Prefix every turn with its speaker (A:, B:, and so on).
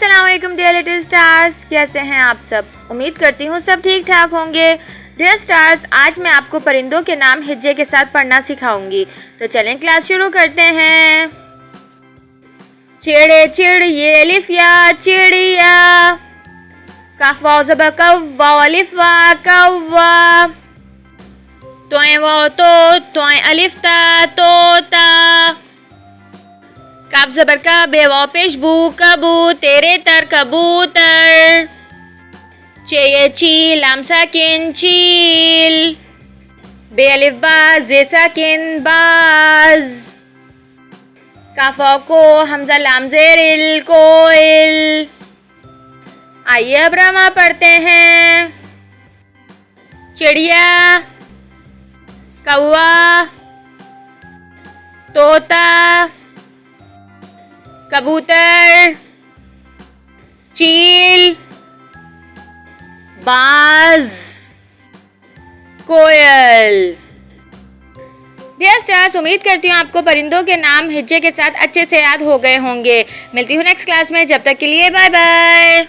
A: अस्सलाम वालेकुम dear little stars, कैसे हैं आप सब। उम्मीद करती हूँ सब ठीक ठाक होंगे। डियर स्टार्स, आज मैं आपको परिंदों के नाम हिज्जे के साथ पढ़ना सिखाऊंगी। तो चलें क्लास शुरू करते हैं। चिड़े चिड़िए अलिफ या चिड़िया, काफ वाव ज़बर कव्वा अलिफ वा कव्वा, तोए वाव तोए अलिफ ता तोता, काफ ज़बर का बे वाव पेश बू कबूतर तर कबूतर, चे ची लाम साकिन चील, बे अलिफ बा जे साकिन बाज, काफा को हमजा लाम जेरिल कोयल। आइए अब रमा पढ़ते हैं। चिड़िया, कौवा, तोता, कबूतर, चील, बाज, कोयल। डियर स्टार्स, उम्मीद करती हूँ आपको परिंदों के नाम हिज्जे के साथ अच्छे से याद हो गए होंगे। मिलती हूँ नेक्स्ट क्लास में, जब तक के लिए बाय बाय।